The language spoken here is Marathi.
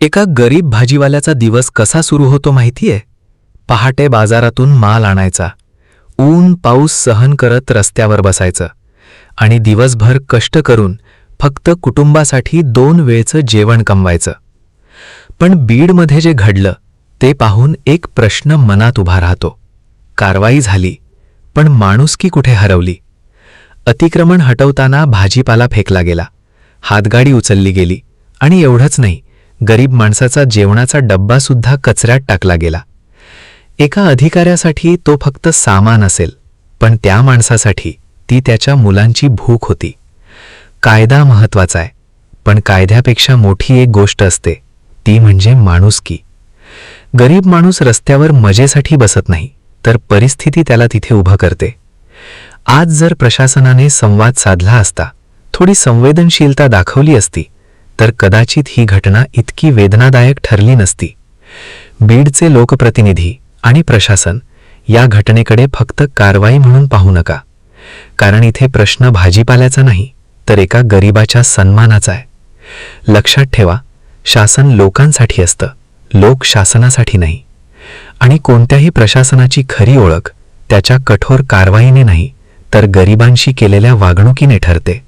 एका गरीब भाजीवाल्याचा दिवस कसा सुरू होतो माहितीये? पहाटे बाजारातून माल आणायचा, ऊन पाऊस सहन करत रस्त्यावर बसायचं आणि दिवसभर कष्ट करून फक्त कुटुंबासाठी 2 वेळचं जेवण कमवायचं. पण बीडमध्ये जे घडलं ते पाहून एक प्रश्न मनात उभा राहतो. कारवाई झाली, पण माणुसकी कुठे हरवली? अतिक्रमण हटवताना भाजीपाला फेकला गेला, हातगाडी उचलली गेली आणि एवढंच नाही, गरीब माणसाचा जेवणाचा डब्बासुद्धा कचऱ्यात टाकला गेला. एका अधिकाऱ्यासाठी तो फक्त सामान असेल, पण त्या माणसासाठी ती त्याच्या मुलांची भूक होती. कायदा महत्वाचा आहे, पण कायद्यापेक्षा मोठी एक गोष्ट असते, ती म्हणजे माणुसकी. गरीब माणूस रस्त्यावर मजेसाठी बसत नाही, तर परिस्थिती त्याला तिथे उभं करते. आज जर प्रशासनाने संवाद साधला असता, थोडी संवेदनशीलता दाखवली असती, तर कदाचित ही घटना इतकी वेदनादायक ठरली नसती. बीडचे लोकप्रतिनिधी आणि प्रशासन या घटनेकडे फक्त कारवाई म्हणून पाहू नका, कारण इथे प्रश्न भाजीपाल्याचा नाही, तर एका गरिबाच्या सन्मानाचा आहे. लक्षात ठेवा, शासन लोकांसाठी असतं, लोक शासनासाठी नाही. आणि कोणत्याही प्रशासनाची खरी ओळख त्याच्या कठोर कारवाईने नाही, तर गरिबांशी केलेल्या वागणुकीने ठरते.